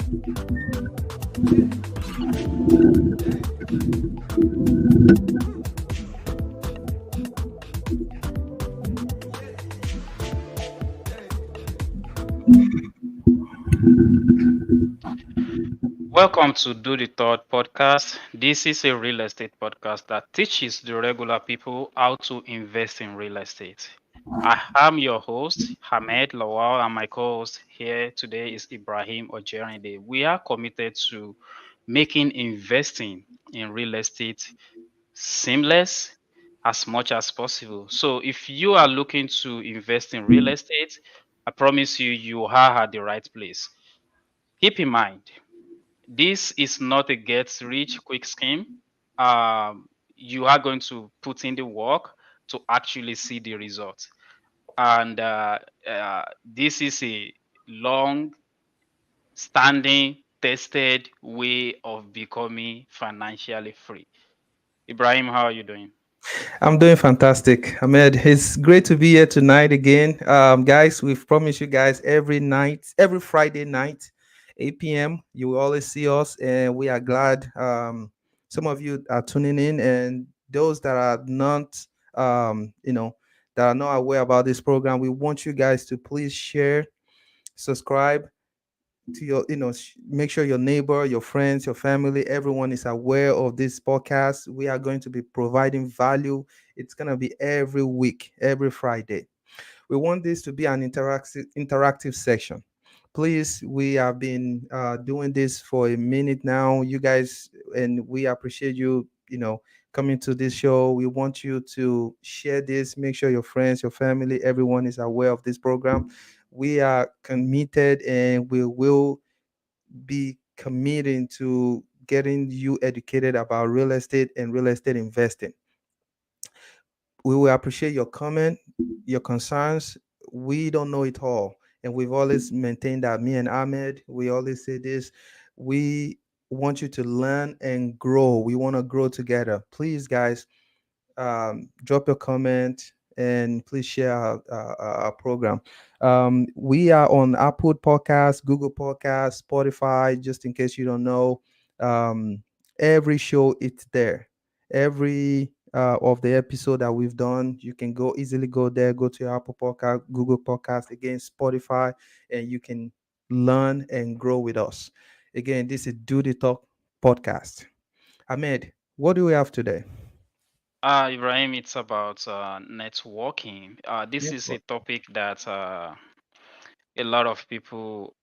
Welcome to Do the Third podcast. This is a real estate podcast that teaches the regular people how to invest in real estate. I am your host, Hamed Lawal, and my co host here today is Ibrahim Ojerinde. We are committed to making investing in real estate seamless as much as possible. So, if you are looking to invest in real estate, I promise you, you are at the right place. Keep in mind, this is not a get rich quick scheme. You are going to put in the work to actually see the results. And this is a long standing, tested way of becoming financially free. Ibrahim, how are you doing? I'm doing fantastic, Ahmed. It's great to be here tonight again, guys. We've promised you guys every night, every Friday night, 8 p.m. You will always see us, and we are glad. Some of you are tuning in, and those that are not, that are not aware about this program, we want you guys to please share, subscribe to your make sure your neighbor, your friends, your family, everyone is aware of this podcast. We are going to be providing value. It's going to be every week, every Friday. We want this to be an interactive section. Please, we have been doing this for a minute now, you guys, and we appreciate you, coming to this show. We want you to share this, make sure your friends, your family, everyone is aware of this program. We are committed, and we will be committing to getting you educated about real estate and real estate investing. We will appreciate your comment, your concerns. We don't know it all. And we've always maintained that, me and Ahmed, we always say this. We want you to learn and grow. We want to grow together. Please, guys, drop your comment and please share our program. We are on Apple Podcasts, Google Podcasts, Spotify. Just in case you don't know, um, every show it's there. Every of the episode that we've done, you can go easily go there. Go to your Apple Podcast, Google Podcast, again Spotify, and you can learn and grow with us. Again, this is Do the Talk podcast. Ahmed, what do we have today? Ibrahim, it's about networking. This is a Network. topic that a lot of people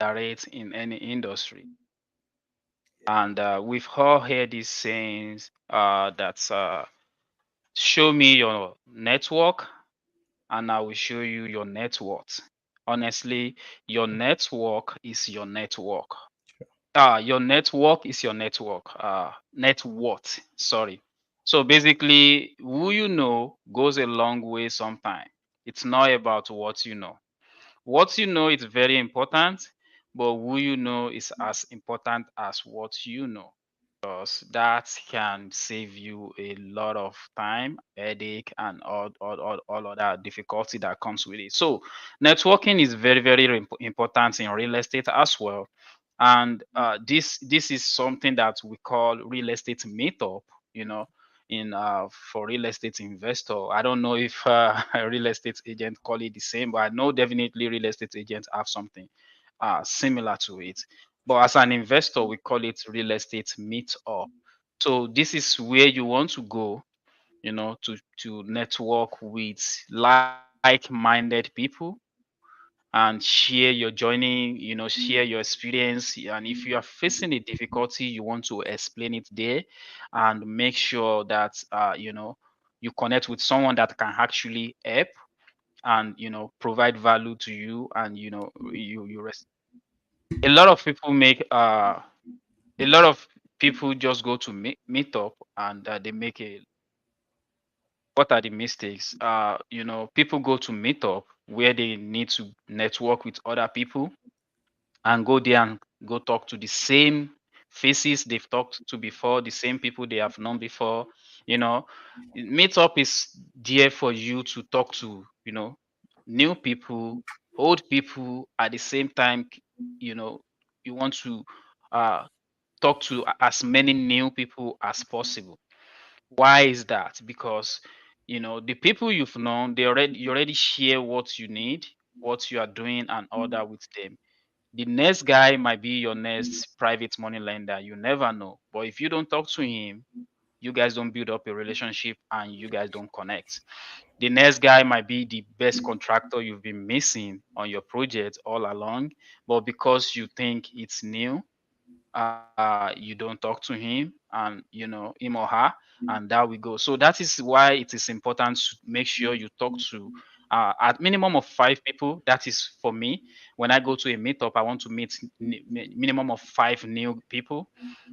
direct in any industry. And we've all heard these sayings that show me your network and I will show you your net worth. Honestly, your network is your network. Your network is your network. Net worth, sorry. So basically, who you know goes a long way sometimes. It's not about what you know. What you know is very important, but who you know is as important as what you know. Because that can save you a lot of time, headache, and all other difficulty that comes with it. So, networking is very, very important in real estate as well. And this is something that we call real estate meetup. You know, in for real estate investor. I don't know if a real estate agent call it the same, but I know definitely real estate agents have something similar to it. But as an investor, we call it real estate meet up. So this is where you want to go, to network with like-minded people and share your journey, share your experience. And if you are facing a difficulty, you want to explain it there and make sure that you connect with someone that can actually help and provide value to you and a lot of people make a lot of people just go to meet up and they make a what are the mistakes? People go to meet up where they need to network with other people and go there and go talk to the same faces they've talked to before, the same people they have known before. You know, meetup is there for you to talk to, new people, old people at the same time, you know, you want to uh, talk to as many new people as possible. Why is that? Because the people you've known, you already share what you need, what you are doing, and all that with them. The next guy might be your next private money lender. You never know. But if you don't talk to him, you guys don't build up a relationship and you guys don't connect. The next guy might be the best contractor you've been missing on your project all along, but because you think it's new, you don't talk to him and him or her, and there we go. So that is why it is important to make sure you talk to at minimum of 5 people. That is for me. When I go to a meetup, I want to meet minimum of 5 new people.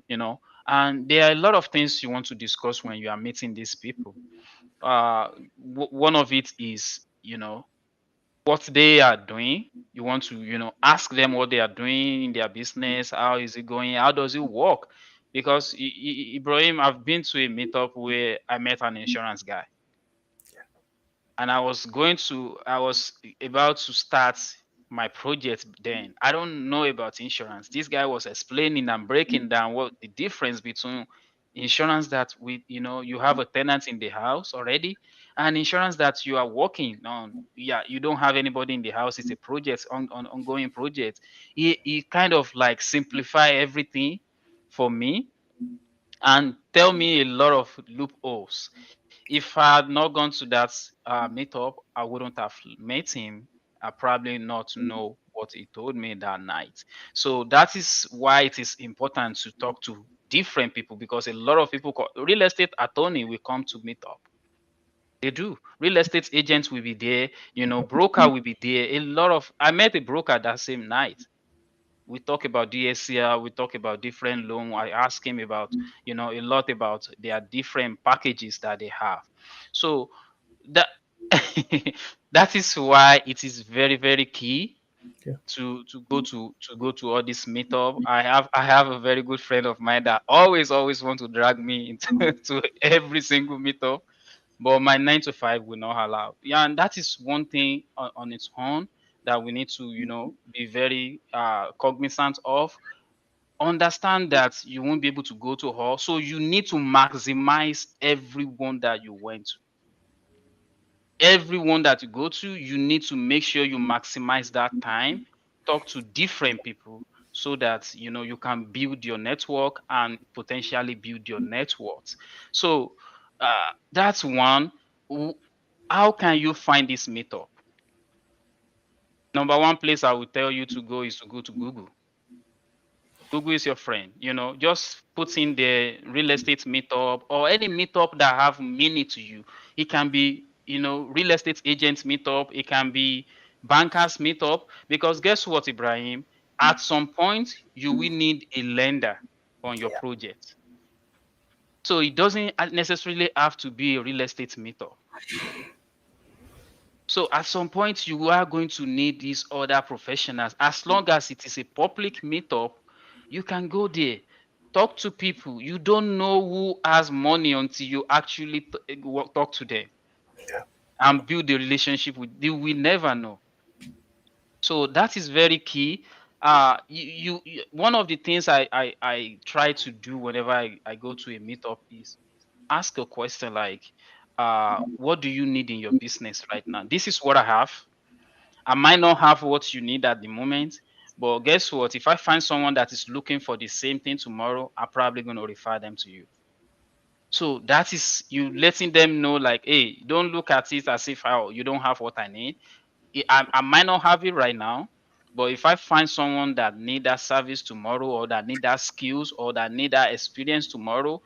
you know and there are a lot of things you want to discuss when you are meeting these people. One of it is what they are doing. You want to ask them what they are doing in their business. How is it going? How does it work? Because Ibrahim, I've been to a meetup where I met an insurance guy, and I was about to start my project. Then I don't know about insurance. This guy was explaining and breaking down what the difference between insurance that you have a tenant in the house already, and insurance that you are working on. Yeah, you don't have anybody in the house. It's a project, ongoing project. He kind of like simplify everything for me and tell me a lot of loopholes. If I had not gone to that meetup, I wouldn't have met him. I probably not know what he told me that night. So that is why it is important to talk to different people, because a lot of people, real estate attorney will come to meet up. They do. Real estate agents will be there. Broker will be there. I met a broker that same night. We talk about DSCR, we talk about different loan. I ask him about, a lot about their different packages that they have. So that that is why it is very, very key Yeah. to go to all this meetup. I have a very good friend of mine that always want to drag me into to every single meetup, but my 9 to 5 will not allow. Yeah, and that is one thing on its own that we need to be very cognizant of. Understand that you won't be able to go to all, so you need to maximize everyone that you went to. Everyone that you go to, you need to make sure you maximize that time, talk to different people, so that you can build your network and potentially build your net worth. So that's one. W- how can you find this meetup? Number one place I will tell you to go is to go to Google. Google is your friend. Just put in the real estate meetup or any meetup that have meaning to you. It can be, real estate agents meetup. It can be bankers meetup. Because guess what, Ibrahim? At some point, you will need a lender on your Yeah. project. So it doesn't necessarily have to be a real estate meetup. So at some point, you are going to need these other professionals. As long as it is a public meetup, you can go there, talk to people. You don't know who has money until you actually talk to them Yeah. and build a relationship with. You will never know. So that is very key. One of the things I try to do whenever I go to a meetup is ask a question like, what do you need in your business right now? This is what I have. I might not have what you need at the moment, but guess what? If I find someone that is looking for the same thing tomorrow, I'm probably going to refer them to you. So that is you letting them know, like, hey, don't look at it as if, oh, you don't have what I need. I might not have it right now, but if I find someone that need that service tomorrow, or that need that skills, or that need that experience tomorrow,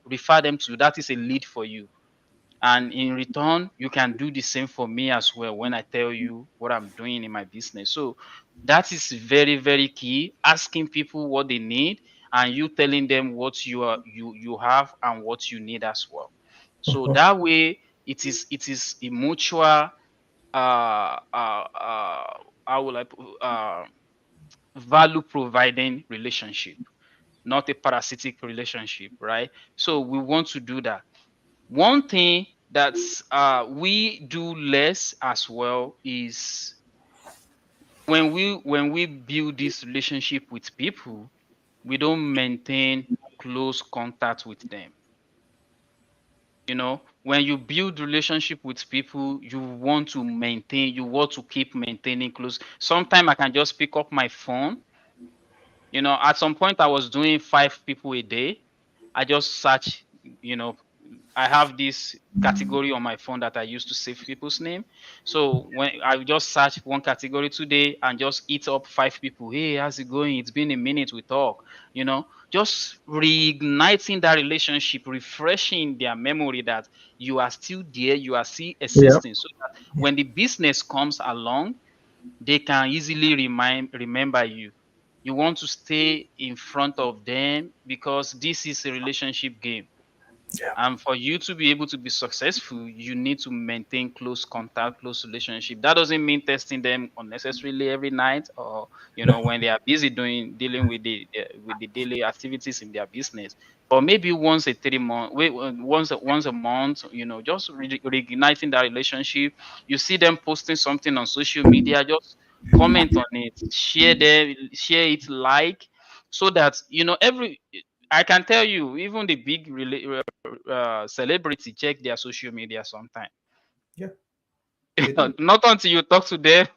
refer them to you. That is a lead for you. And in return, you can do the same for me as well when I tell you what I'm doing in my business. So that is very, very key. Asking people what they need and you telling them what you have and what you need as well. So Mhm. that way it is a mutual how will I put, value providing relationship, not a parasitic relationship, right? So we want to do that. One thing that we do less as well is when we build this relationship with people, we don't maintain close contact with them. When you build relationship with people, you want to keep maintaining close. Sometimes I can just pick up my phone. At some point I was doing 5 people a day. I just search, you know, I have this category on my phone that I use to save people's name. So when I just search one category today and just eat up 5 people, hey, how's it going? It's been a minute we talk, just reigniting that relationship, refreshing their memory that you are still there, you are still Yeah. existing. So that when the business comes along, they can easily remember you. You want to stay in front of them because this is a relationship game. Yeah. And for you to be able to be successful, you need to maintain close contact, close relationship. That doesn't mean testing them unnecessarily every night, or when they are busy dealing with the daily activities in their business. But maybe once a 3 month, once a month, just reigniting that relationship. You see them posting something on social media, just comment on it, share it, like, so that every I can tell you, even the big celebrity check their social media sometime. Yeah. They do. Not until you talk to them,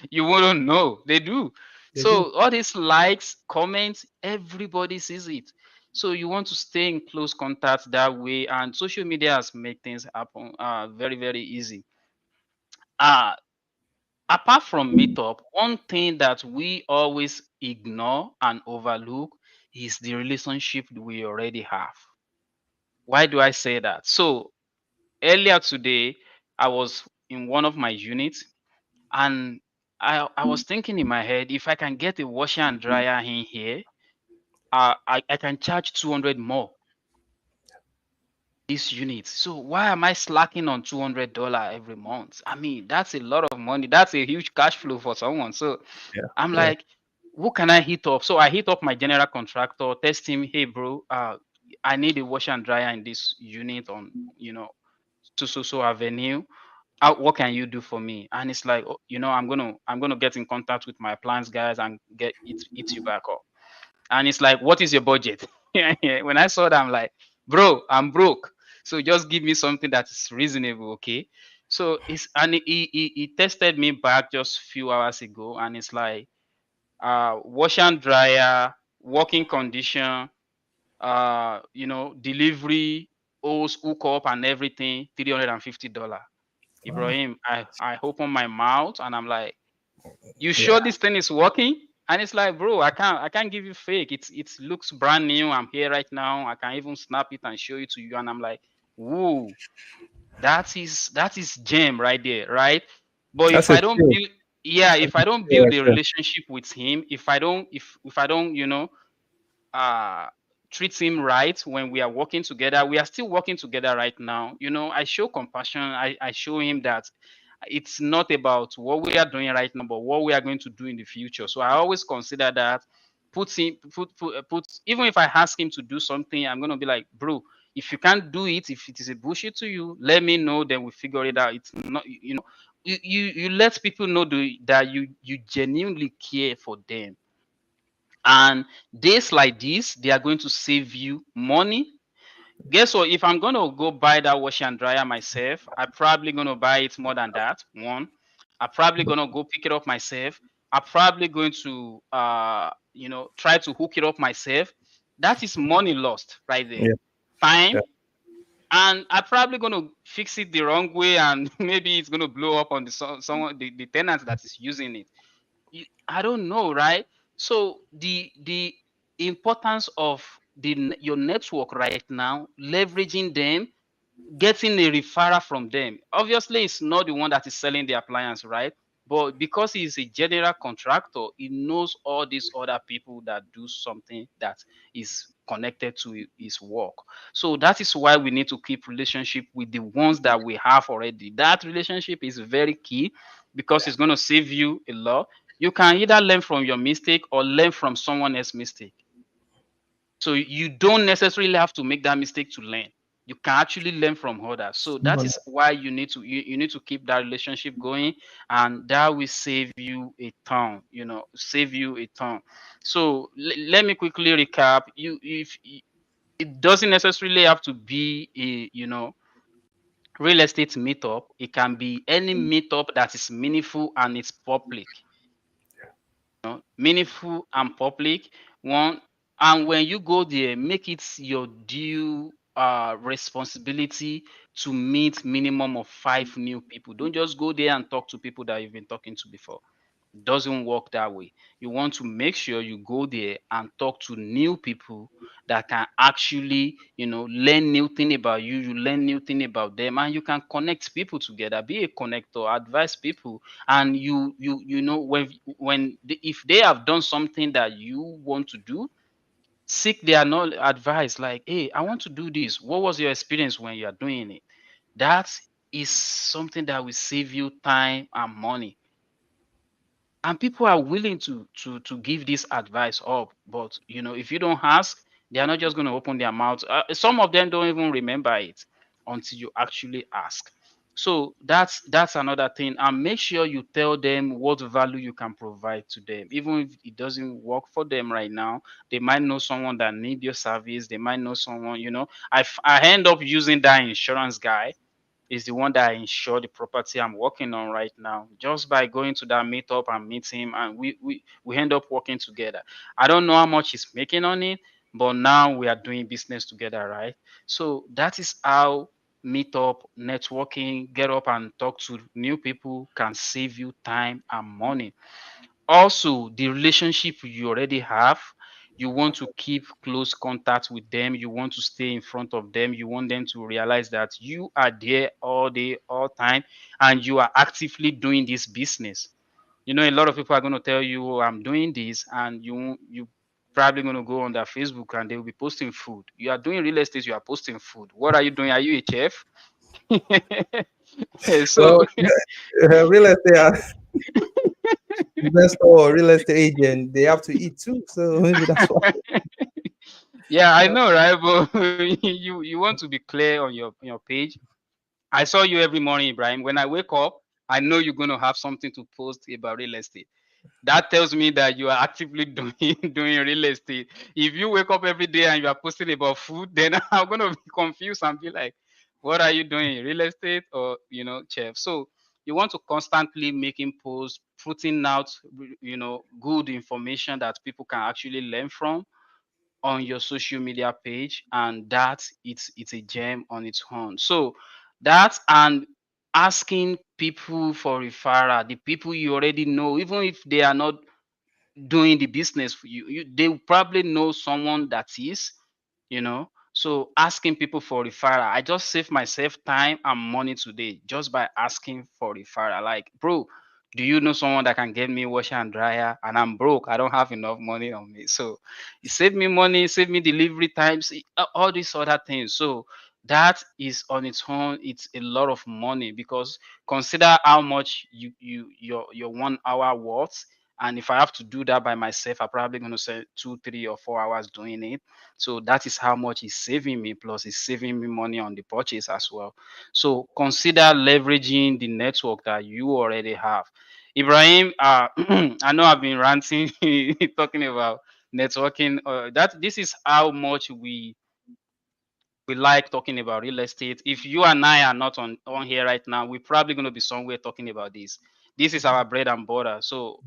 you wouldn't know. They do. They do. So all these likes, comments, everybody sees it. So you want to stay in close contact that way, and social media has made things happen very, very easy. Uh, Apart from meetup, one thing that we always ignore and overlook is the relationship we already have. Why do I say that? So earlier today, I was in one of my units, and I was thinking in my head, if I can get a washer and dryer in here, I can charge 200 more this unit. So why am I slacking on $200 every month? I mean, that's a lot of money. That's a huge cash flow for someone. So Yeah. I'm Yeah. like, who can I hit up? So I hit up my general contractor, test him, hey bro, I need a washer and dryer in this unit on, so avenue. What can you do for me? And it's like, oh, I'm gonna get in contact with my plans guys and get it you back up. And it's like, what is your budget? When I saw that, I'm like, bro, I'm broke. So just give me something that is reasonable, okay? So he tested me back just a few hours ago, and it's like, wash and dryer, working condition, delivery, hose, hook up and everything, $350. Wow. Ibrahim, I open my mouth and I'm like, you Yeah. sure this thing is working? And it's like, bro, I can't give you fake. It looks brand new. I'm here right now. I can even snap it and show it to you. And I'm like, woo, that is gem right there, right? But That's if a I don't skill. build, yeah, That's if a I don't skill build right a there. relationship with him, if I don't, uh treat him right when we are working together, we are still working together right now. I show compassion. I show him that it's not about what we are doing right now, but what we are going to do in the future. So I always consider that, even if I ask him to do something, I'm gonna be like, bro, if you can't do it, if it is a bullshit to you, let me know, then we figure it out. It's not, you let people know that you genuinely care for them. And days like this, they are going to save you money. Guess what? If I'm gonna go buy that washer and dryer myself, I'm probably gonna buy it more than that. One, I'm probably gonna go pick it up myself. I'm probably going to try to hook it up myself. That is money lost right there. Yeah. Time. Yeah. And I'm probably gonna fix it the wrong way, and maybe it's gonna blow up on someone, the tenant that is using it. I don't know, right? So the importance of your network right now, leveraging them, getting a referral from them. Obviously, it's not the one that is selling the appliance, right? But because he's a general contractor, he knows all these other people that do something that is connected to his work. So that is why we need to keep relationship with the ones that we have already. That relationship is very key because it's going to save you a lot. You can either learn from your mistake or learn from someone else's mistake. So you don't necessarily have to make that mistake to learn. You can actually learn from others. So that is why you need to keep that relationship going, and that will save you a ton. Save you a ton. So let me quickly recap. It doesn't necessarily have to be a real estate meetup. It can be any meetup that is meaningful and it's public. Meaningful and public one. And when you go there, make it your due responsibility to meet minimum of 5 new people. Don't just go there and talk to people that you've been talking to before. Doesn't work that way. You want to make sure you go there and talk to new people that can actually, learn new thing about you. You learn new thing about them, and you can connect people together. Be a connector, advise people, and if they have done something that you want to do, seek their knowledge, advice. Like, hey, I want to do this. What was your experience when you are doing it? That is something that will save you time and money, and people are willing to give this advice up. But if you don't ask, they are not just going to open their mouth. Some of them don't even remember it until you actually ask. So that's another thing. And make sure you tell them what value you can provide to them, even if it doesn't work for them right now. They might know someone that need your service. They might know someone. I end up using that insurance guy. Is the one that insure the property I'm working on right now. Just by going to that meetup and meet him, and we end up working together. I don't know how much he's making on it, but now we are doing business together, right? So that is how meetup, networking, get up and talk to new people can save you time and money. Also, the relationship you already have, you want to keep close contact with them. You want to stay in front of them. You want them to realize that you are there all day, all time, and you are actively doing this business. A lot of people are going to tell you, "Oh, I'm doing this," and you probably going to go on their Facebook and they will be posting food. You are doing real estate. You are posting food. What are you doing? Are you a chef? So Well, real estate investor or real estate agent, they have to eat too. So maybe that's why. yeah, I know, right? But you want to be clear on your page. I saw you every morning, Ibrahim. When I wake up, I know you're going to have something to post about real estate. That tells me that you are actively doing real estate. If you wake up every day and you are posting about food, then I'm going to be confused and be like, what are you doing, real estate or chef? So you want to constantly making posts, putting out good information that people can actually learn from on your social media page, and that it's a gem on its own. So that, and asking people for referral, the people you already know, even if they are not doing the business for you, they will probably know someone that is, so asking people for referral. I just save myself time and money today just by asking for referral. Like, bro, do you know someone that can get me washer and dryer? And I'm broke, I don't have enough money on me. So it saved me money, save me delivery times, all these other things. So that is on its own, it's a lot of money, because consider how much your 1 hour worth. And if I have to do that by myself, I'm probably going to spend 2, 3, or 4 hours doing it. So that is how much it's saving me. Plus, it's saving me money on the purchase as well. So consider leveraging the network that you already have. Ibrahim, I know I've been ranting, talking about networking. That this is how much we like talking about real estate. If you and I are not on here right now, we're probably going to be somewhere talking about this. This is our bread and butter. So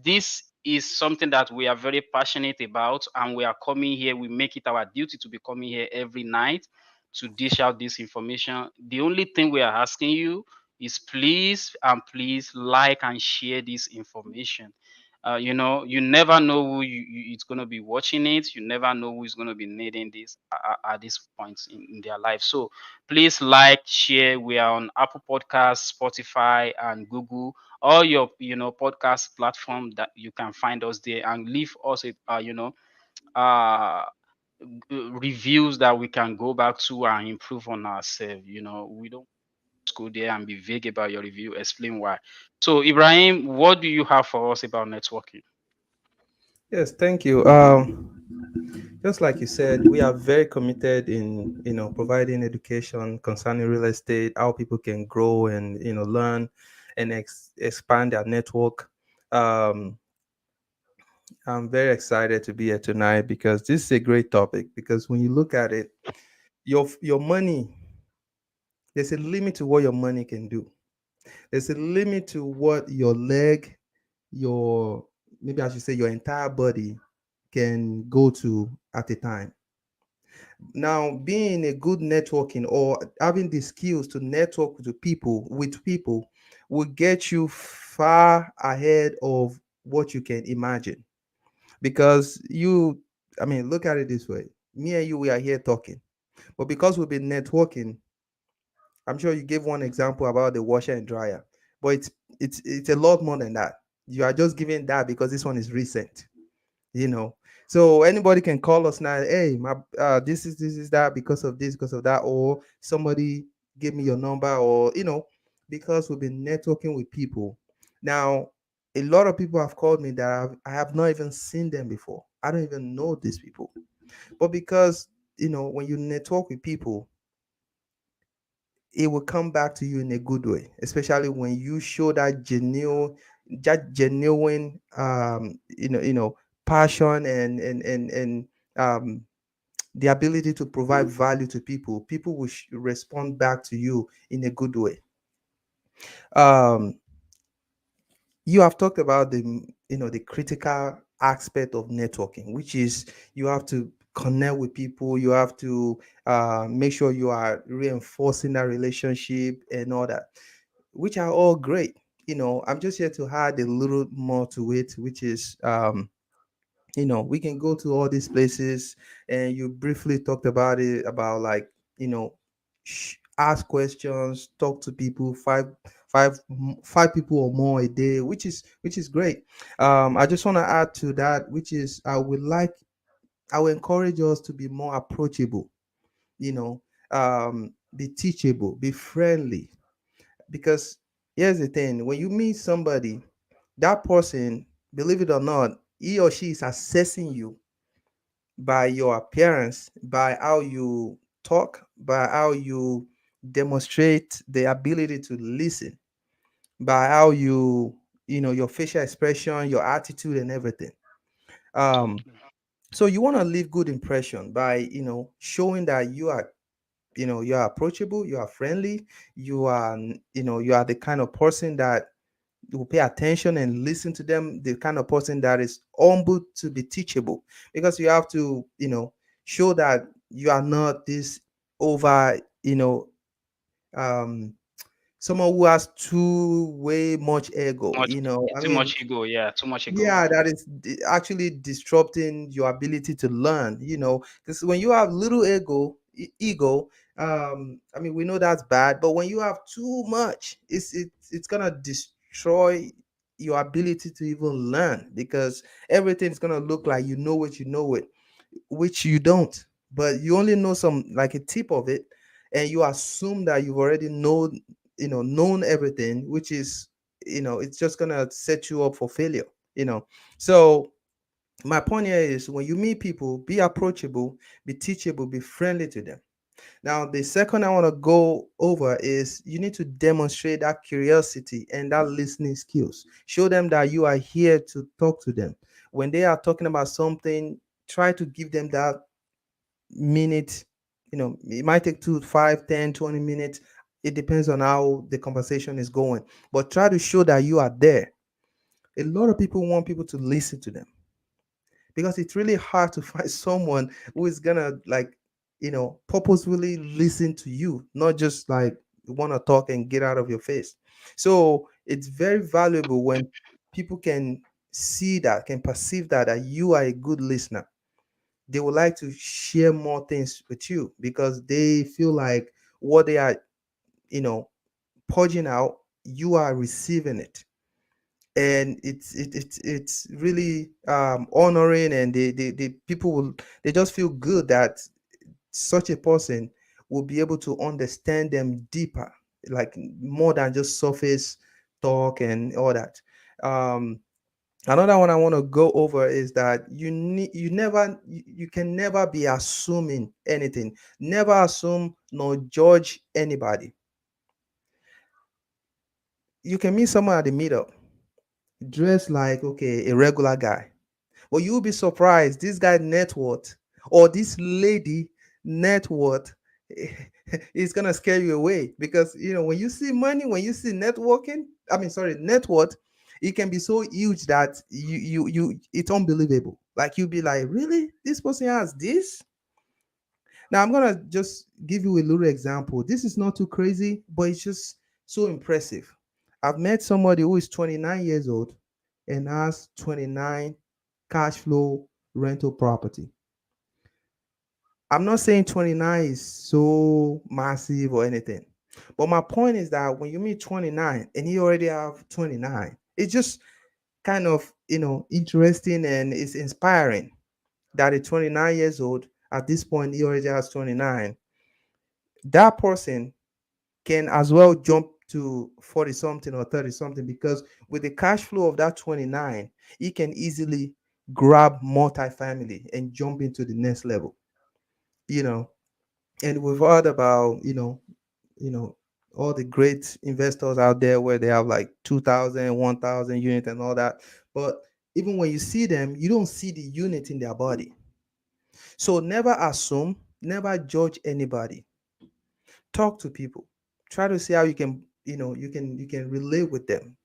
this is something that we are very passionate about, and we are coming here. We make it our duty to be coming here every night to dish out this information. The only thing we are asking you is please and please like and share this information. You never know who it's going to be watching it. You never know who is going to be needing this at this point in their life. So please like, share. We are on Apple Podcasts, Spotify, and Google. All your podcast platform that you can find us there, and leave us a uh reviews that we can go back to and improve on ourselves. We don't go there and be vague about your review. Explain why. So Ibrahim, what do you have for us about networking? Yes, thank you. Just like you said, we are very committed in providing education concerning real estate, how people can grow and learn and expand their network. Um, I'm very excited to be here tonight because this is a great topic. Because when you look at it, your money, there's a limit to what your money can do. There's a limit to what your leg, your maybe I should say your entire body can go to at a time. Now, being a good networking or having the skills to network to people with people will get you far ahead of what you can imagine. Because I mean, look at it this way. Me and you, we are here talking. But because we've been networking, I'm sure you gave one example about the washer and dryer. But it's a lot more than that. You are just giving that because this one is recent, you know. So anybody can call us now. Hey, my this is that because of this, because of that, or somebody give me your number, or because we've been networking with people. Now, a lot of people have called me that I have not even seen them before. I don't even know these people, but because when you network with people, it will come back to you in a good way, especially when you show that genuine passion and um the ability to provide value to people. People will respond back to you in a good way. um you have talked about the critical aspect of networking, which is you have to connect with people, you have to make sure you are reinforcing that relationship and all that, which are all great. I'm just here to add a little more to it, which is we can go to all these places, and you briefly talked about it, about like you know ask questions, talk to people, five people or more a day, which is great. I just want to add to that, which is I will encourage us to be more approachable, you know be teachable, be friendly. Because here's the thing: when you meet somebody, that person, believe it or not, he or she is assessing you by your appearance, by how you talk, by how you demonstrate the ability to listen, by how your facial expression, your attitude, and everything. Um, Totally. so you want to leave good impression by showing that you are approachable, you are friendly, you are the kind of person that will pay attention and listen to them, the kind of person that is humble to be teachable. Because you have to show that you are not this over um someone who has too way much ego. Much I too mean, much ego. Yeah, too much ego. yeah, that is actually disrupting your ability to learn. Because when you have little ego, I mean, we know that's bad, but when you have too much, it's gonna destroy your ability to even learn, because everything's gonna look like it, which you don't. But you only know some, like a tip of it, and you assume that you've already known everything, which is it's just gonna set you up for failure. you know so my point here is, when you meet people, be approachable, be teachable, be friendly to them. Now, the second I want to go over is, you need to demonstrate that curiosity and that listening skills. Show them that you are here to talk to them. When they are talking about something, try to give them that minute. It might take 2, 5, 10, 20 minutes. It depends on how the conversation is going. But try to show that you are there. A lot of people want people to listen to them, because it's really hard to find someone who is gonna, like, purposefully listen to you, not just like want to talk and get out of your face. So it's very valuable when people can see that, can perceive that you are a good listener. They would like to share more things with you, because they feel like what they are you know purging out, you are receiving it. And it's really honoring, and the people will, they just feel good that such a person will be able to understand them deeper, like more than just surface talk and all that. um Another one I want to go over is that you can never be assuming anything. Never assume nor judge anybody. You can meet someone at the meetup, dressed like okay, a regular guy. But you'll be surprised this guy net worth or this lady net worth is gonna scare you away, because when you see money, when you see networking, I mean sorry, net worth, it can be so huge that you it's unbelievable. Like you'll be like, really? This person has this? Now I'm gonna just give you a little example. This is not too crazy, but it's just so impressive. I've met somebody who is 29 years old and has 29 cash flow rental property. I'm not saying 29 is so massive or anything, but my point is that when you meet 29 and you already have 29, it's just kind of interesting, and it's inspiring that at 29 years old, at this point he already has 29. That person can as well jump to 40 something or 30 something, because with the cash flow of that 29, he can easily grab multifamily and jump into the next level. you know and we've heard about you know all the great investors out there where they have like 2,000, 1,000 units and all that, but even when you see them, you don't see the unit in their body. So never assume, never judge anybody. Talk to people, try to see how you can you can relate with them.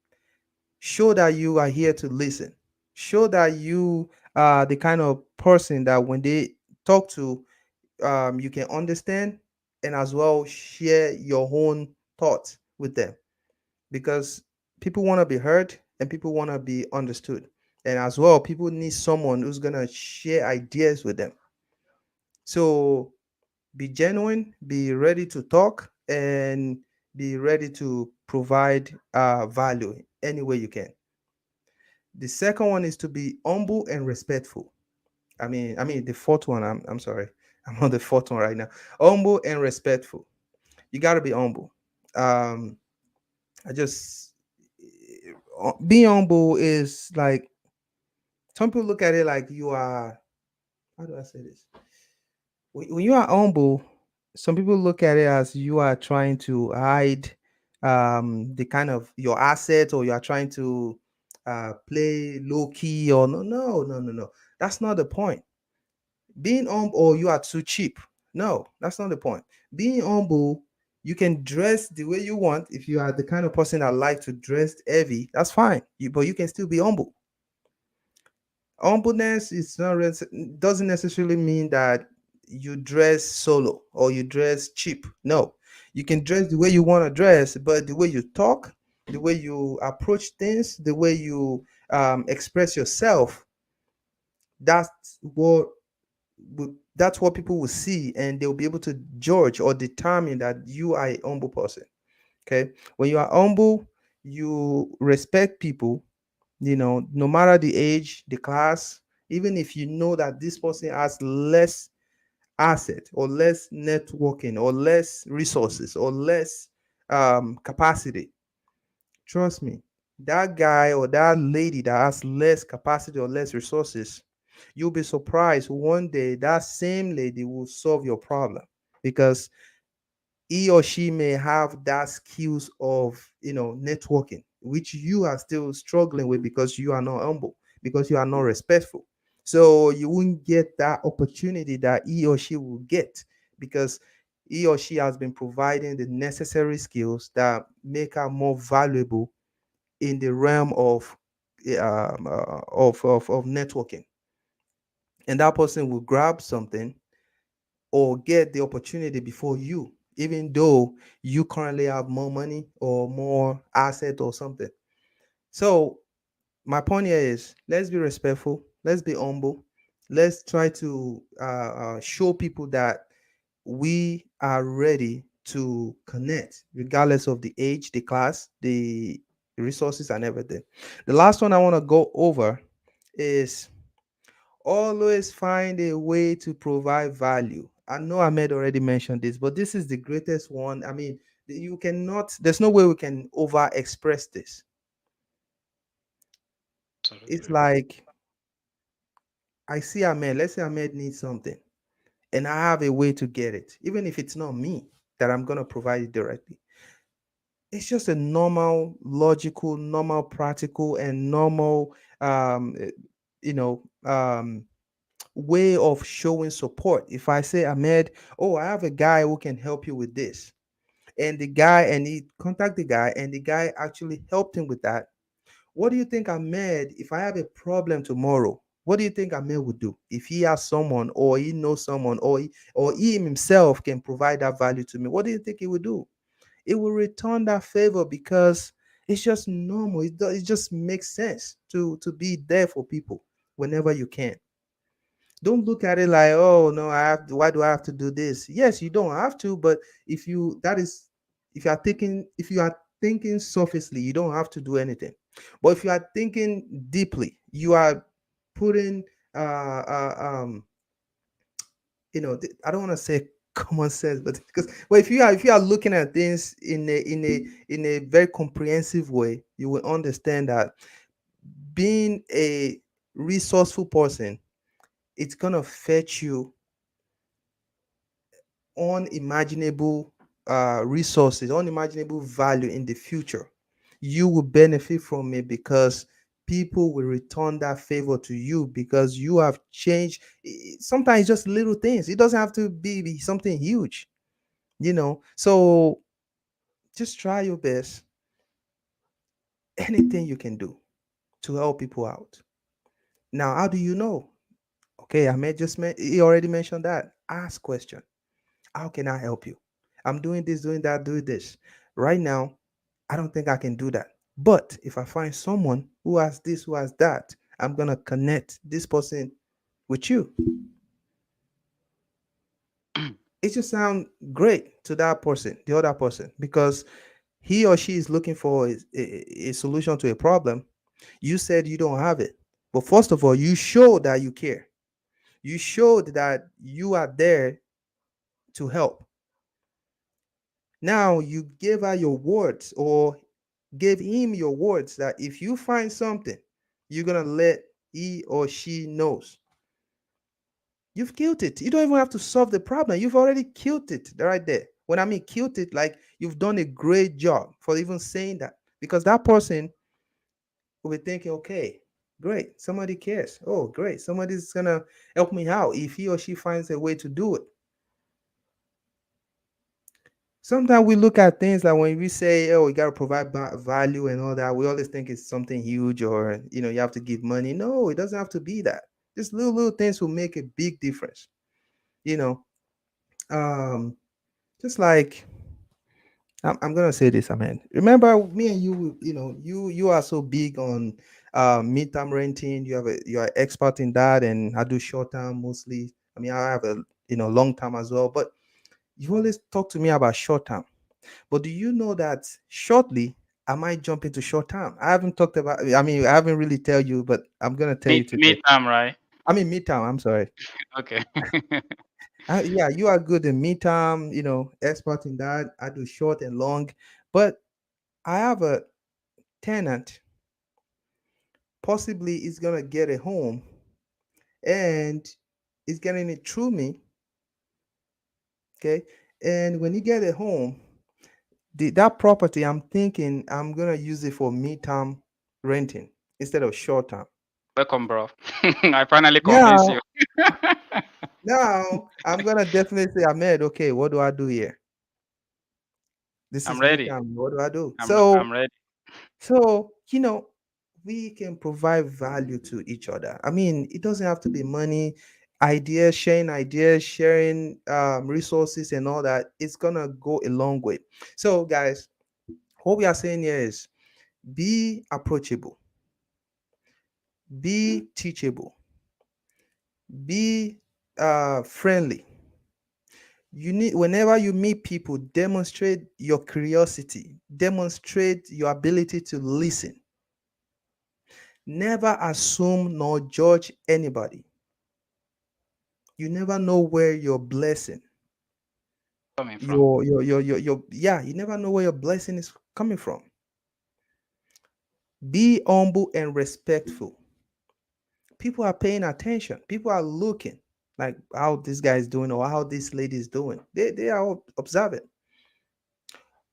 Show that you are here to listen. Show that you are the kind of person that when they talk to, you can understand, and as well share your own thoughts with them, because people want to be heard and people want to be understood, and as well people need someone who's going to share ideas with them. So be genuine, be ready to talk, and be ready to provide value any way you can. The second one is to be humble and respectful. I mean the fourth one, I'm sorry, I'm on the fourth one right now. Humble and respectful. You got to be humble. um I just being humble is like, some people look at it like you are, how do I say this? When you are humble, some people look at it as you are trying to hide the kind of your asset, or you are trying to play low key, or no, no, no, no, no. That's not the point. Being humble, or you are too cheap. No, that's not the point. Being humble, you can dress the way you want. If you are the kind of person that like to dress heavy, that's fine. But you can still be humble. Humbleness is not doesn't necessarily mean that you dress solo or you dress cheap. No, you can dress the way you want to dress, but the way you talk, the way you approach things, the way you express yourself, that's what people will see, and they'll be able to judge or determine that you are a humble person. Okay, when you are humble, you respect people, no matter the age, the class. Even if you know that this person has less asset or less networking or less resources or less capacity, trust me, that guy or that lady that has less capacity or less resources, you'll be surprised one day that same lady will solve your problem, because he or she may have that skills of networking, which you are still struggling with because you are not humble, because you are not respectful. So you won't get that opportunity that he or she will get, because he or she has been providing the necessary skills that make her more valuable in the realm of networking. And that person will grab something or get the opportunity before you, even though you currently have more money or more asset or something. So my point here is, let's be respectful, let's be humble, let's try to show people that we are ready to connect regardless of the age, the class, the resources and everything. The last one I want to go over is always find a way to provide value. I know Ahmed already mentioned this, but this is the greatest one. I mean, you cannot, there's no way we can over express this. It's Absolutely. like I see Ahmed, let's say Ahmed needs something, and I have a way to get it, even if it's not me that I'm gonna provide it directly. It's just a normal, logical, normal, practical, and normal, um, eh, way of showing support. If I say, Ahmed, oh, I have a guy who can help you with this, and the guy, and he contact the guy, and the guy actually helped him with that. What do you think Ahmed, if I have a problem tomorrow, what do you think Ahmed would do? If he has someone, or he knows someone, or he himself can provide that value to me, what do you think he would do? It will return that favor because it's just normal. It just makes sense to be there for people whenever you can. Don't look at it like, oh no, I have why do I have to do this? Yes, you don't have to, but if you that is if you are thinking surfacely, you don't have to do anything. But if you are thinking deeply, you are putting I don't want to say common sense, but because well, if you are looking at things in a very comprehensive way, you will understand that being a resourceful person, it's gonna fetch you unimaginable resources, unimaginable value in the future. You will benefit from it because people will return that favor to you because you have changed. Sometimes just little things. It doesn't have to be something huge, So just try your best. Anything you can do to help people out. Now, how do you know? Okay, he already mentioned that. Ask question. How can I help you? I'm doing this, doing that, doing this. Right now, I don't think I can do that. But if I find someone who has this, who has that, I'm going to connect this person with you. It just sounds great to that person, the other person, because he or she is looking for a solution to a problem. You said you don't have it. But first of all, you showed that you care. You showed that you are there to help. Now you gave her your words or gave him your words that if you find something, you're gonna let he or she knows. You've killed it. You don't even have to solve the problem. You've already killed it right there. When I mean killed it, like you've done a great job for even saying that. Because that person will be thinking, okay, great, somebody cares. Oh, great, somebody's gonna help me out if he or she finds a way to do it. Sometimes we look at things like when we say, oh, we got to provide value and all that, we always think it's something huge or, you have to give money. No, it doesn't have to be that. Just little things will make a big difference. You know, um, just like I'm gonna say this, Amen. Remember me and you, you are so big on midterm renting. You are expert in that, and I do short term mostly. I mean, I have a long term as well, but you always talk to me about short term. But do you know that shortly I might jump into short term? I haven't talked about. I mean, I haven't really tell you, but I'm gonna tell you Meet today. time, right? I mean, midterm. I'm sorry. Okay. Yeah, you are good in midterm. Expert in that. I do short and long, but I have a tenant. Possibly is gonna get a home, and is getting it through me. Okay, and when you get a home, that property, I'm thinking I'm gonna use it for midterm renting instead of short term. Welcome, bro. I finally convinced Now, you. now I'm gonna definitely say, Ahmed, okay, what do I do here? This I'm is ready. midterm. What do I do? I'm ready. So we can provide value to each other. I mean, it doesn't have to be money, ideas, sharing resources, and all that. It's gonna go a long way. So, guys, what we are saying here is be approachable, be teachable, be friendly. You need whenever you meet people, demonstrate your curiosity, demonstrate your ability to listen. Never assume nor judge anybody. You never know where your blessing, Coming from. yeah, you never know where your blessing is coming from. Be humble and respectful. People are paying attention. People are looking like how this guy is doing or how this lady is doing. They are all observing.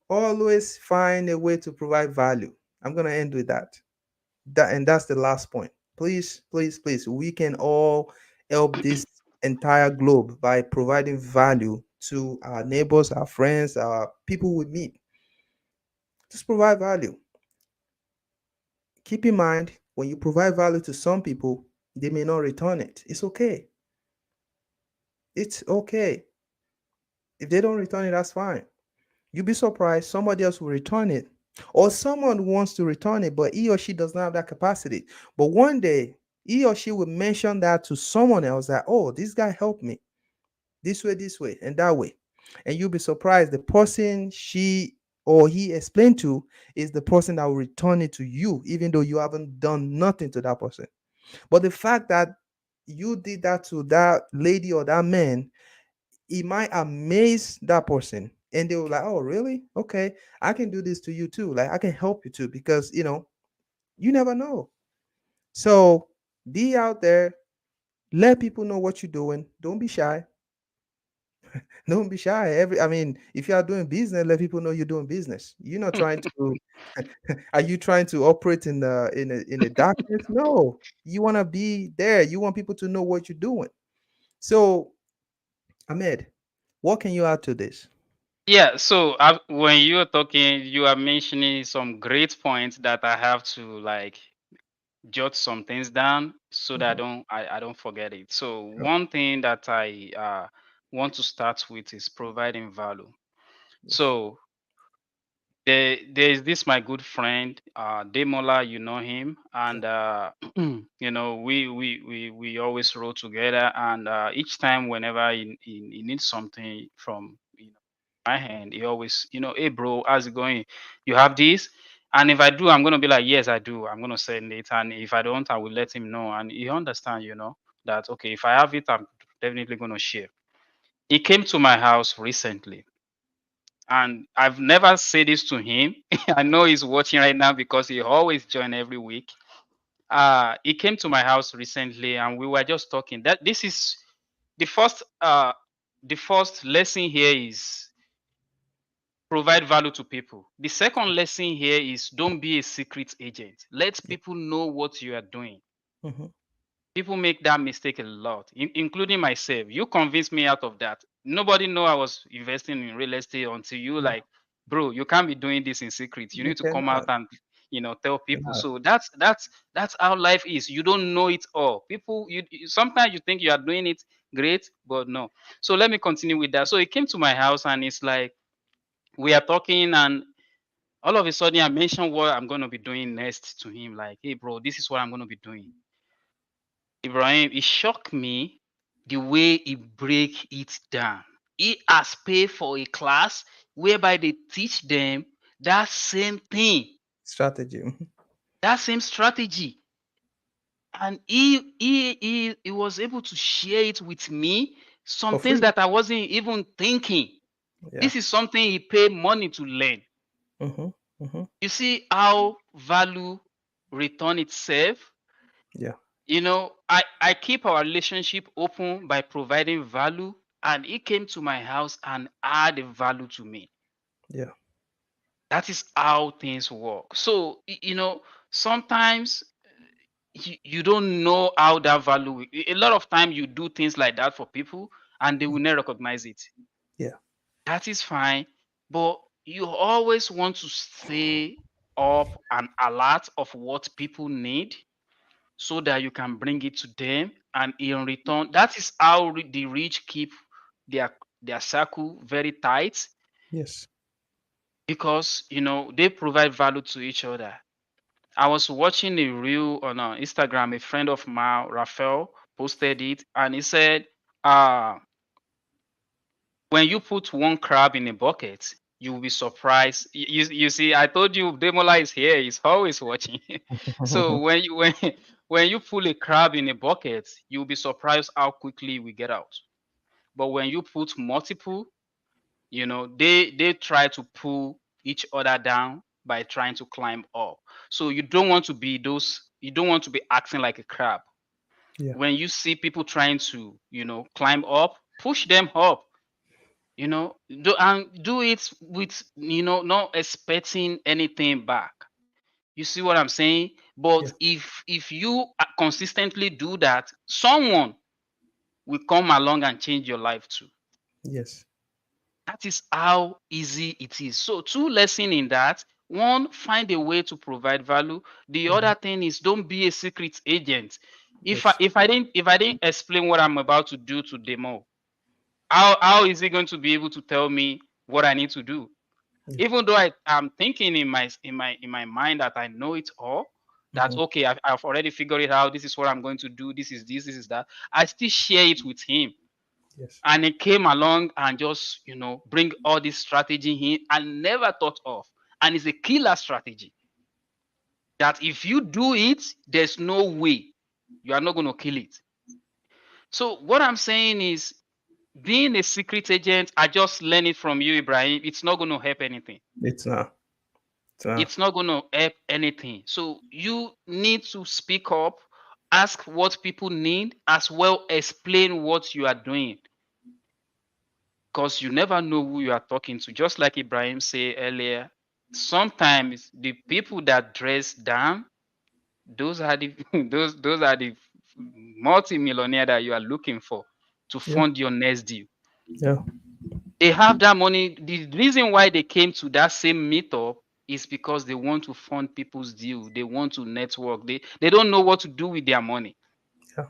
Always find a way to provide value. I'm gonna end with that. And that's the last point. Please, please, please. We can all help this entire globe by providing value to our neighbors, our friends, our people we meet. Just provide value. Keep in mind when you provide value to some people, they may not return it. It's okay. It's okay. If they don't return it, that's fine. You'll be surprised somebody else will return it. Or someone wants to return it, but he or she does not have that capacity. But one day, he or she will mention that to someone else that, oh, this guy helped me this way, and that way. And you'll be surprised the person she or he explained to is the person that will return it to you, even though you haven't done nothing to that person. But the fact that you did that to that lady or that man, it might amaze that person. And they were like, oh, really? Okay, I can do this to you too. Like, I can help you too, because, you never know. So be out there, let people know what you're doing. Don't be shy. Don't be shy. I mean, if you are doing business, let people know you're doing business. You're not trying to. Are you trying to operate in the darkness? No, you want to be there. You want people to know what you're doing. So, Ahmed, what can you add to this? Yeah, so when you are talking, you are mentioning some great points that I have to like jot some things down so that Mhm. I don't forget it. So Sure. one thing that I want to start with is providing value. Yes. So there's this my good friend Demola, you know him, Yeah. and we always roll together, and each time whenever he needs something from my hand, he always, hey bro, how's it going? You have this? And if I do, I'm gonna be like, yes, I do. I'm gonna send it, and if I don't, I will let him know, and he understand, that okay, if I have it, I'm definitely gonna share. He came to my house recently, and I've never said this to him. I know he's watching right now because he always join every week. He came to my house recently, and we were just talking. That this is the first the first lesson here is provide value to people. The second lesson here is don't be a secret agent. Let Yeah. people know what you are doing. Mhm. People make that mistake a lot, including myself. You convinced me out of that. Nobody know I was investing in real estate until you Yeah. like, bro, you can't be doing this in secret. You You need to come out cannot. and tell people. Cannot. So that's how life is. You don't know it all. People, sometimes you think you are doing it great, but no. So let me continue with that. So he came to my house and it's like we are talking, and all of a sudden I mentioned what I'm gonna be doing next to him. Like, hey bro, this is what I'm gonna be doing. Ibrahim, it shocked me the way he break it down. He has paid for a class whereby they teach them that same thing, Strategy. that same strategy. And he was able to share it with me, some For things free. that I wasn't even thinking. Yeah. This is something he paid money to learn. Mhm. Mhm. You see how value return itself. Yeah. I keep our relationship open by providing value, and he came to my house and added value to me. Yeah. That is how things work. So, sometimes you don't know how that value, a lot of time you do things like that for people and they will Mm. not recognize it. Yeah. That is fine, but you always want to stay up and alert of what people need so that you can bring it to them, and in return, that is how the rich keep their their circle very tight, Yes. because they provide value to each other. I was watching a reel on Instagram. A friend of mine, Raphael, posted it, and he said, uh when you put one crab in a bucket, you will be surprised. You see, I told you Demola is here, he's always watching. So when you pull a crab in a bucket, you'll be surprised how quickly we get out. But when you put multiple, they try to pull each other down by trying to climb up. So you don't want to be acting like a crab. Yeah. When you see people trying to, climb up, push them up. Do it with, not expecting anything back. You see what I'm saying? But Yeah. if you consistently do that, someone will come along and change your life too. Yes. That is how easy it is. So two lesson in that. One, find a way to provide value. The Mhm. other thing is, don't be a secret agent. If I Yes. if I didn't if I didn't explain what I'm about to do to Demo, how is he going to be able to tell me what I need to do? Yeah. Even though I am thinking in my mind that I know it all, that Mhm. okay, I've already figured it out. This is what I'm going to do. This is that. I still share it with him, Yes. and he came along and just bring all this strategy in and never thought of, and it's a killer strategy that if you do it, there's no way you are not going to kill it. So what I'm saying is, being a secret agent, I just learned it from you, Ibrahim. It's not going to help anything. It's not. It's not. It's not going to help anything. So you need to speak up, ask what people need, as well explain what you are doing, because you never know who you are talking to. Just like Ibrahim said earlier, sometimes the people that dress down, those are the those are the multi-millionaire that you are looking for to Yeah. fund your next deal. Yeah. They have that money. The reason why they came to that same meetup is because they want to fund people's deal. They want to network. They don't know what to do with their money. Yeah.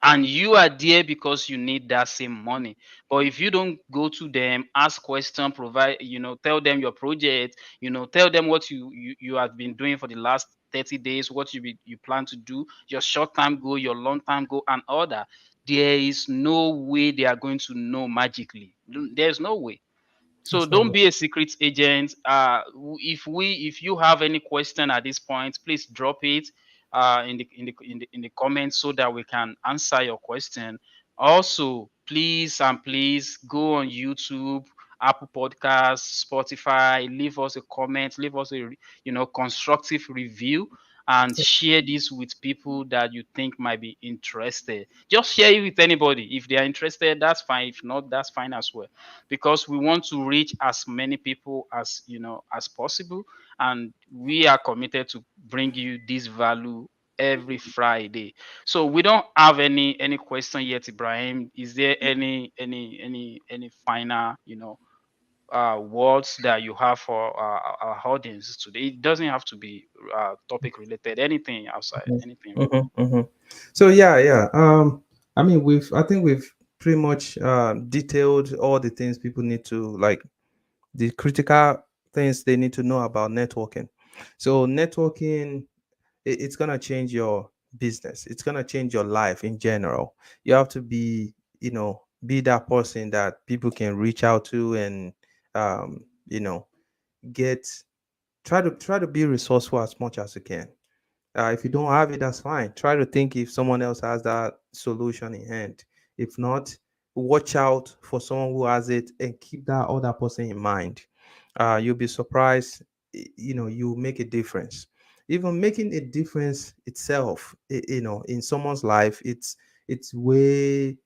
And you are there because you need that same money. But if you don't go to them, ask question, provide, tell them your project, tell them what you have been doing for the last 30 days, what you plan to do, your short term goal, your long term goal, and all that, there is no way they are going to know magically. There's no way. So It's not. don't be a secret agent. If you have any question at this point, please drop it in the comments so that we can answer your question. Also, please go on YouTube, Apple Podcasts, Spotify. Leave us a comment. Leave us a constructive review, and share this with people that you think might be interested. Just share it with anybody. If they are interested, that's fine. If not, that's fine as well, because we want to reach as many people as possible, and we are committed to bring you this value every Friday. So we don't have any question yet, Ibrahim. Is there any final words that you have for our audience today? It doesn't have to be topic related, anything outside, anything really. Mm-hmm. Hmm. So yeah, yeah. I mean, I think we've pretty much detailed all the things people need to like, the critical things they need to know about networking. So networking, it's gonna change your business. It's gonna change your life in general. You have to be, be that person that people can reach out to and, you know, get try to be resourceful as much as you can. If you don't have it, that's fine. Try to think if someone else has that solution in hand. If not, watch out for someone who has it and keep that other person in mind. You'll be surprised. You make a difference. Even making a difference itself, in someone's life, it's way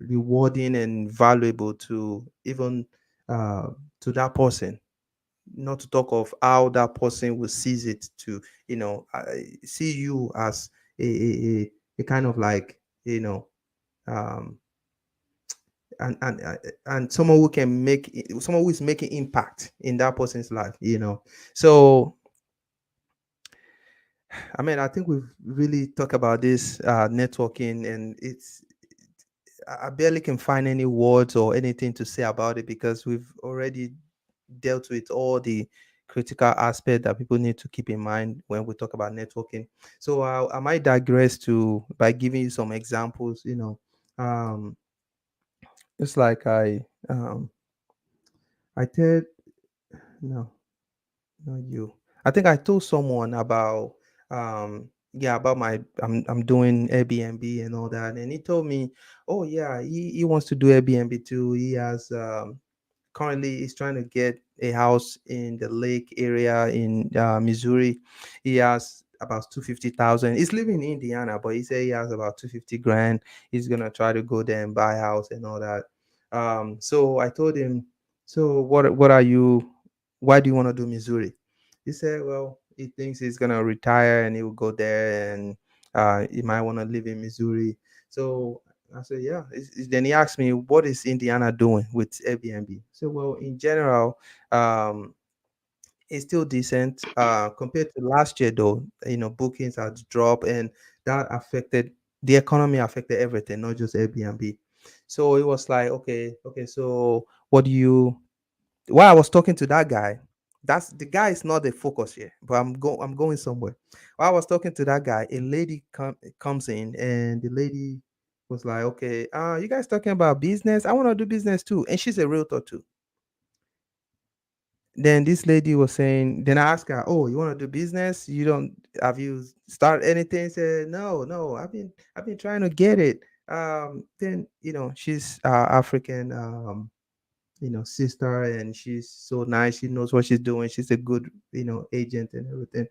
rewarding and valuable to even uh, to that person, not to talk of how that person will seize it to, see you as a kind of like, um and someone who can someone who is making impact in that person's life. So I mean, I think we've really talked about this networking, and I barely can find any words or anything to say about it, because we've already dealt with all the critical aspect that people need to keep in mind when we talk about networking. So I might digress to by giving you some examples. Um, it's like I tell no, not you. I think I told someone about yeah, about my I'm doing Airbnb and all that, and he told me, oh yeah, he wants to do Airbnb too. He has currently he's trying to get a house in the lake area in Missouri. He has about 250,000. He's living in Indiana, but he said he has about 250 grand. He's gonna try to go there and buy a house and all that. So I told him, so what are you? Why do you want to do Missouri? He said, well, he thinks he's gonna retire and he will go there and he might want to live in Missouri. So I said, yeah. Then he asked me, what is Indiana doing with Airbnb? So, well, in general, um, it's still decent compared to last year, though. Bookings had dropped, and that affected the economy, affected everything, not just Airbnb. So it was like, okay, okay. So what do you? While I was talking to that guy, that's the guy is not the focus here, but I'm going somewhere. While I was talking to that guy, a lady comes in, and the lady was like, okay, you guys talking about business? I want to do business too, and she's a realtor too. Then this lady was saying, then I asked her, oh, you want to do business? You don't have you started anything? Said, no, no, I've been trying to get it. Then she's African, sister, and she's so nice. She knows what she's doing. She's a good, agent and everything.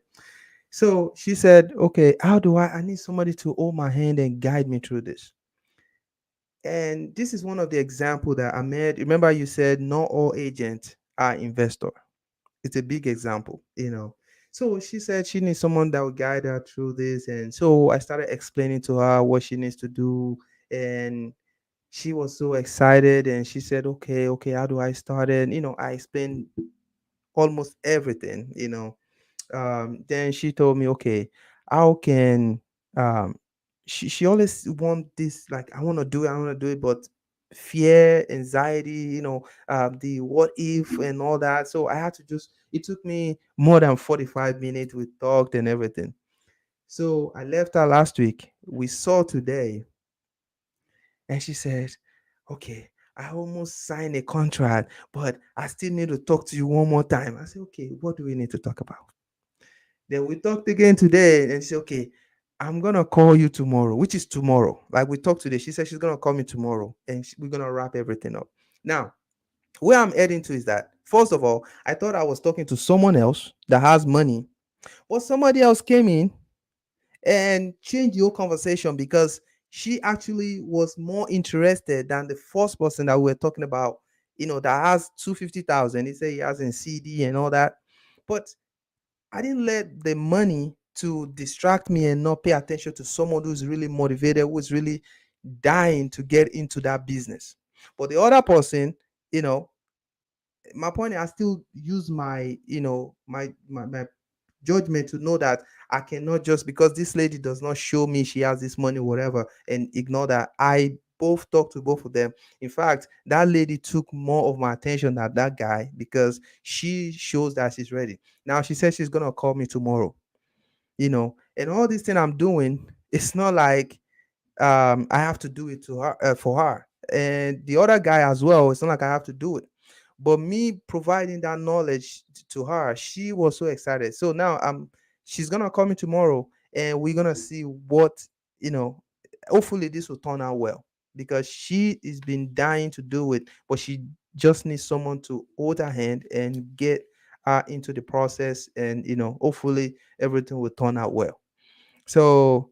So she said, okay, how do I need somebody to hold my hand and guide me through this. And this is one of the example that I made. Remember, you said not all agents are investor. It's a big example. So she said she needs someone that will guide her through this. And so I started explaining to her what she needs to do. And she was so excited and she said, okay, okay, how do I start it? I explained almost everything. Then she told me, okay, how can she always want this, like, I want to do it, but fear, anxiety, the what if and all that. So I had to just it took me more than 45 minutes. We talked and everything. So I left her last week. We saw today, and she said, okay, I almost signed a contract, but I still need to talk to you one more time. I said, okay, what do we need to talk about? Then we talked again today, and she said, okay, I'm gonna call you tomorrow, which is tomorrow. Like we talked today. She said she's gonna call me tomorrow, and we're gonna wrap everything up. Now, where I'm heading to is that, first of all, I thought I was talking to someone else that has money, but somebody else came in and changed the whole conversation because she actually was more interested than the first person that we were talking about, that has 250,000. He said he has in CD and all that. But I didn't let the money to distract me and not pay attention to someone who's really motivated, who's really dying to get into that business. But the other person, you know, my point is, I still use my, my judgment to know that I cannot, just because this lady does not show me she has this money, whatever, and ignore that. I both talked to both of them. In fact, that lady took more of my attention than that guy because she shows that she's ready. Now she says she's gonna call me tomorrow. And all this thing I'm doing, it's not like I have to do it to her, for her, and the other guy as well. It's not like I have to do it, but me providing that knowledge to her, she was so excited. So now she's gonna call me tomorrow, and we're gonna see what you know. Hopefully, this will turn out well because she has been dying to do it, but she just needs someone to hold her hand and get her into the process, and hopefully everything will turn out well. So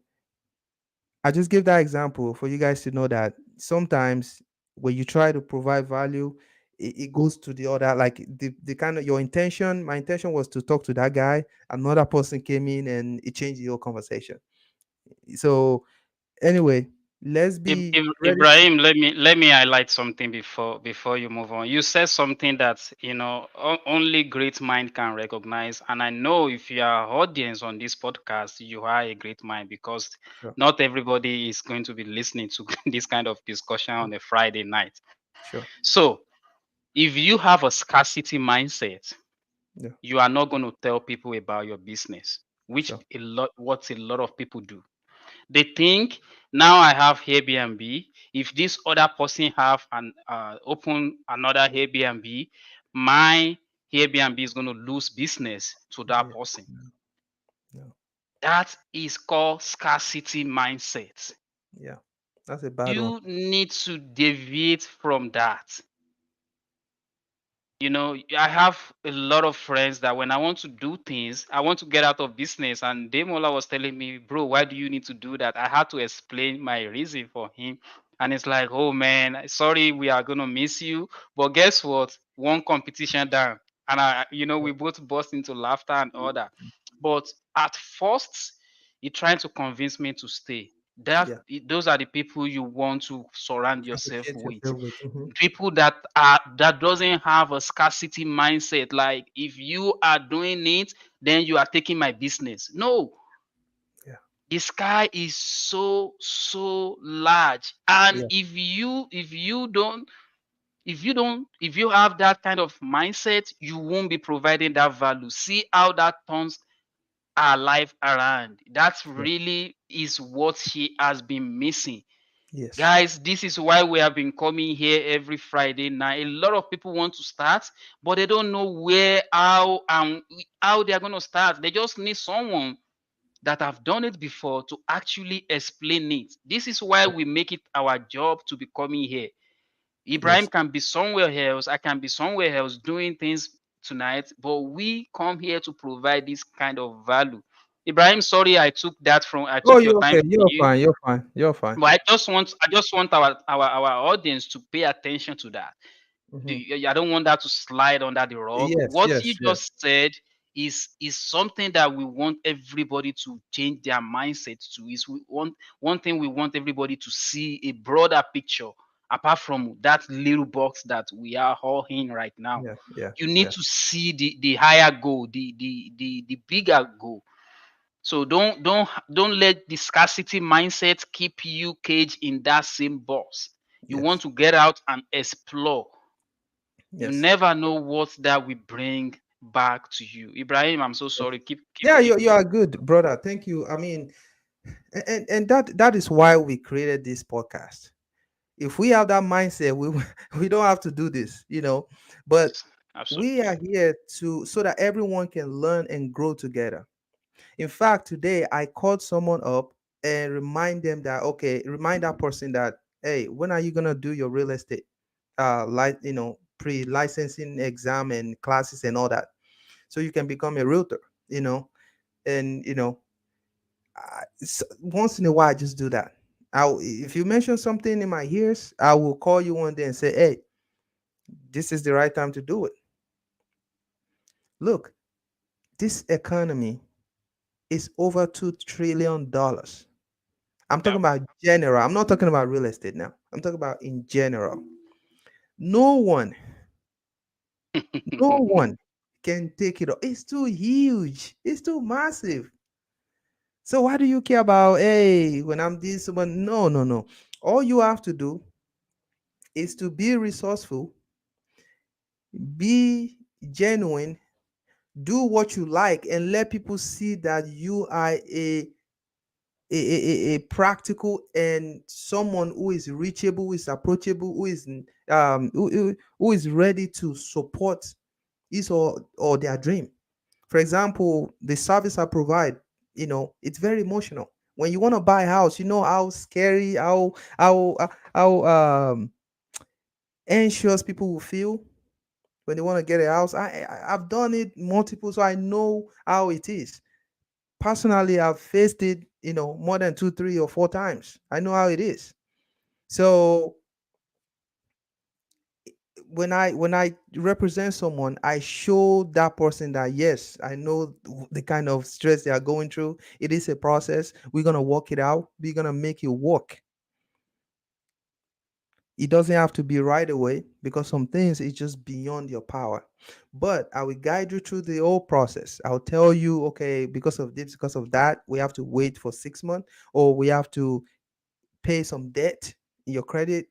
I just give that example for you guys to know that sometimes when you try to provide value, it goes to the other, like the kind of your intention. My intention was to talk to that guy. Another person came in and it changed the whole conversation. So anyway, let's be ready. Ibrahim, let me highlight something before you move on. You said something that only great mind can recognize, and I know if you are audience on this podcast, you are a great mind because Sure, not everybody is going to be listening to this kind of discussion sure, on a Friday night. sure. So, if you have a scarcity mindset, Yeah, you are not going to tell people about your business, which sure. a lot of people do. They think now I have Airbnb. If this other person have an open another Airbnb, my Airbnb is going to lose business to that Yeah, person. yeah, yeah. That is called scarcity mindset. Yeah. That's a bad one. You need to deviate from that. I have a lot of friends that when I want to do things, I want to get out of business. And Demola was telling me, bro, why do you need to do that? I had to explain my reason for him. And it's like, oh man, sorry, we are gonna miss you. But guess what? One competition down. And we both burst into laughter and all that. But at first, he tried to convince me to stay. Yeah. Those are the people you want to surround yourself Associate with. yourself with. People that doesn't have a scarcity mindset, like if you are doing it, then you are taking my business. No, Yeah. the sky is so large, and Yeah. if you have that kind of mindset, you won't be providing that value. See how that turns our life around. That Yeah. really is what she has been missing. Yes. Guys, this is why we have been coming here every Friday night. A lot of people want to start, but they don't know where, how they are going to start. They just need someone that have done it before to actually explain it. This is why we make it our job to be coming here. Ibrahim Yes. can be somewhere else, I can be somewhere else doing things tonight, but we come here to provide this kind of value. Ibrahim, sorry I Oh, took your you're time okay. from You're you. fine. You're fine. You're fine. But I just want our audience to pay attention to that. Hmm. I don't want that to slide under the rug. Yes. What you Yes. Yes. just said is something that we want everybody to change their mindset to. Is we want one thing we want everybody to see a broader picture apart from that little box that we are all in right now. Yeah. Yeah. You need Yeah. to see the higher goal, the bigger goal. So don't let the scarcity mindset keep you caged in that same box. You want Yes. to get out and explore. You Yes. never know what that will bring back to you. Ibrahim, I'm so Yes. sorry. Keep Yeah. keep You are good, brother. Thank you. I mean, and that is why we created this podcast. If we have that mindset, we we don't have to do this, But we absolutely. are here to so that everyone can learn and grow together. In fact, today I called someone up and remind that person that, hey, when are you gonna do your real estate pre-licensing exam and classes and all that, so you can become a realtor, and once in a while I just do that. If you mention something in my ears, I will call you one day and say, hey, this is the right time to do it. Look, this economy is over $2 trillion. I'm talking Yeah. about general. I'm not talking about real estate now. I'm talking about in general. No one, no one can take it all. It's too huge. It's too massive. So why do you care about, hey, when I'm this one? No, no, no. All you have to do is to be resourceful, be genuine, do what you like, and let people see that you are a practical and someone who is reachable, who is approachable, who is ready to support his or their dream. For example, the service I provide, it's very emotional. When you want to buy a house, you know how scary, how anxious people will feel when they want to get a house. I've done it multiple, so I know how it is. Personally, I've faced it, more than two, three, or four times. I know how it is. So when I represent someone, I show that person that yes, I know the kind of stress they are going through. It is a process. We're gonna work it out. We're gonna make it work. It doesn't have to be right away because some things is just beyond your power. But I will guide you through the whole process. I'll tell you, okay, because of this, because of that, we have to wait for 6 months, or we have to pay some debt in your credit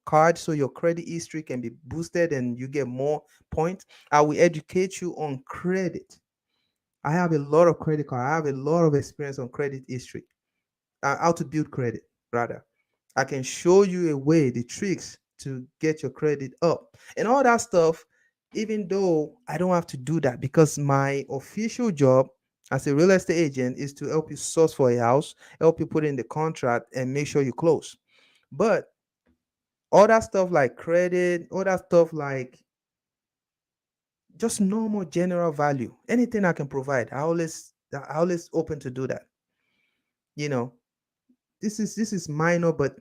card, so your credit history can be boosted and you get more points. I will educate you on credit. I have a lot of credit card. I have a lot of experience on credit history, how to build credit, rather. I can show you a way, the tricks to get your credit up and all that stuff, even though I don't have to do that because my official job as a real estate agent is to help you source for a house, help you put in the contract, and make sure you close. But all that stuff like credit, all that stuff like just normal general value. Anything I can provide, I always open to do that. You know, this is minor, but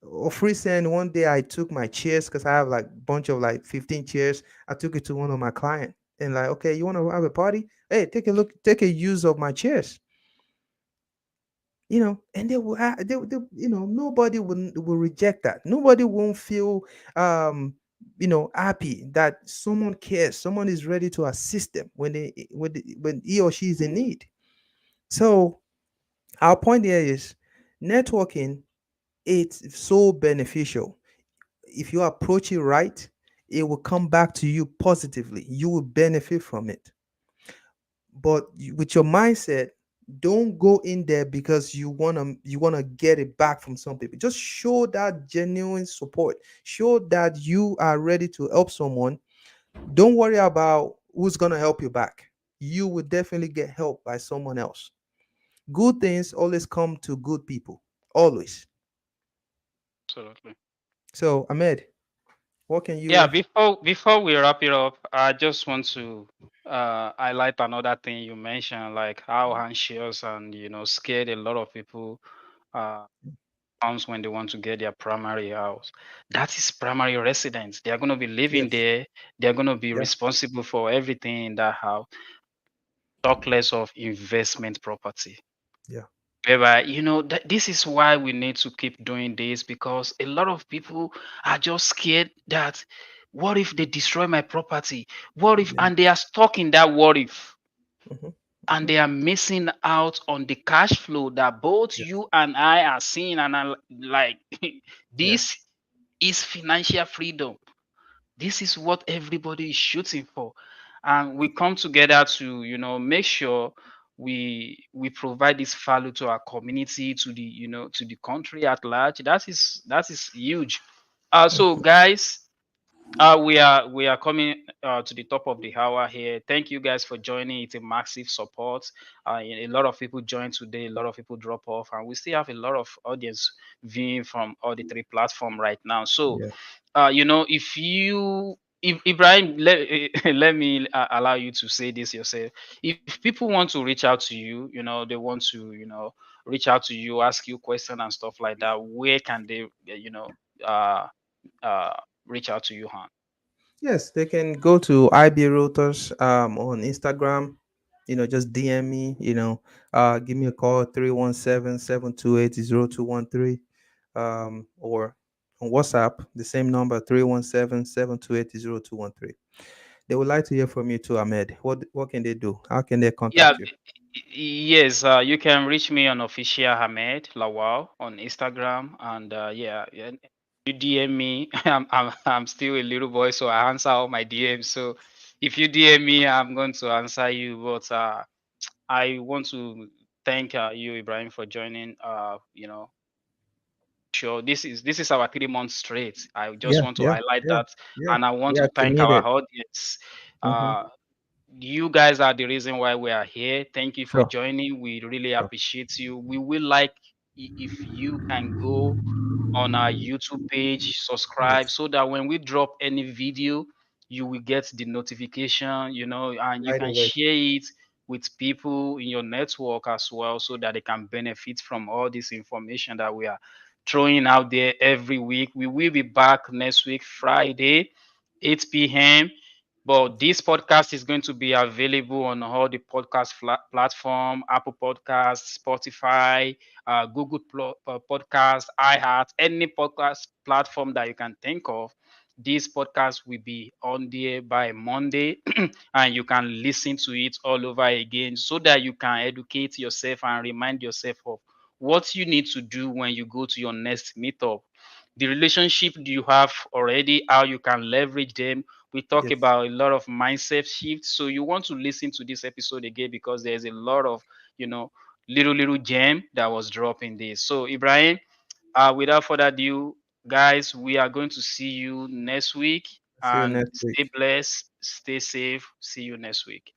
of recent, one day I took my chairs because I have like bunch of like 15 chairs. I took it to one of my client and like, okay, you want to have a party? Hey, take a look, take a use of my chairs. And they will, nobody will reject that. Nobody won't feel, um, happy that someone cares, someone is ready to assist them when he or she is in need. So our point here is networking. It's so beneficial if you approach it right. It will come back to you positively. You will benefit from it. But with your mindset, don't go in there because you want to get it back from some people. Just show that genuine support. Show that you are ready to help someone. Don't worry about who's going to help you back. You will definitely get help by someone else. Good things always come to good people. Always. Absolutely. So, Ahmed, what can Yeah, you? before we wrap it up, I just want to highlight another thing you mentioned, like how anxious and scared a lot of people uh comes when they want to get their primary house. That is primary residence. They are going to be living Yes. there. They are going to be Yeah. responsible for everything in that house. Talk less of investment property. Yeah. Whereby, that this is why we need to keep doing this, because a lot of people are just scared that what if they destroy my property? What if, Yeah. and they are stuck in that what if, Hmm. and they are missing out on the cash flow that both Yeah. you and I are seeing. And I like Yeah. this is financial freedom. This is what everybody is shooting for. And we come together to make sure we provide this value to our community, to the to the country at large. That is huge. So Mhm. guys, we are coming to the top of the hour here. Thank you guys for joining. It's a massive support. A lot of people joined today. A lot of people drop off, and we still have a lot of audience viewing from all the three platforms right now. So Yeah. if you, if Ibrahim, let me allow you to say this yourself. If people want to reach out to you, they want to, reach out to you, ask you questions and stuff like that, where can they, uh, uh, reach out to you, Han? Yes, they can go to IB Realtors on Instagram. Just DM me, give me a call 317-728-0213, or on WhatsApp, the same number 317-728-0213. They would like to hear from you too, Ahmed. What can they do? How can they Yeah, contact you? yes, you can reach me on official Hamed Lawal on Instagram, and yeah, you DM me. I'm still a little boy, so I answer all my DMs. So if you DM me, I'm going to answer you. But I want to thank you, Ibrahim, for joining. Sure, this is our 3 months straight. I just Yeah, want to yeah, highlight yeah, that, yeah. and I want We to are thank our committed. audience. Mm-hmm. Uh, you guys are the reason why we are here. Thank you for Sure, joining. We really sure. appreciate you. We will like if you can go on our YouTube page, subscribe, Yes, so that when we drop any video, you will get the notification, and you right can away. share it with people in your network as well, so that they can benefit from all this information that we are throwing out there every week. We will be back next week, Friday, 8 p.m. But this podcast is going to be available on all the podcast platform, Apple Podcasts, Spotify, Google Podcast, iHeart, any podcast platform that you can think of. This podcast will be on there by Monday, and you can listen to it all over again, so that you can educate yourself and remind yourself of what you need to do when you go to your next meetup. The relationship you have already, how you can leverage them. We talk Yes, about a lot of mindset shifts. So you want to listen to this episode again, because there's a lot of, you know, little gem that was dropped in this. So Ibrahim, without further ado, guys, we are going to see you next week, see you and next stay week. blessed, stay safe. See you next week.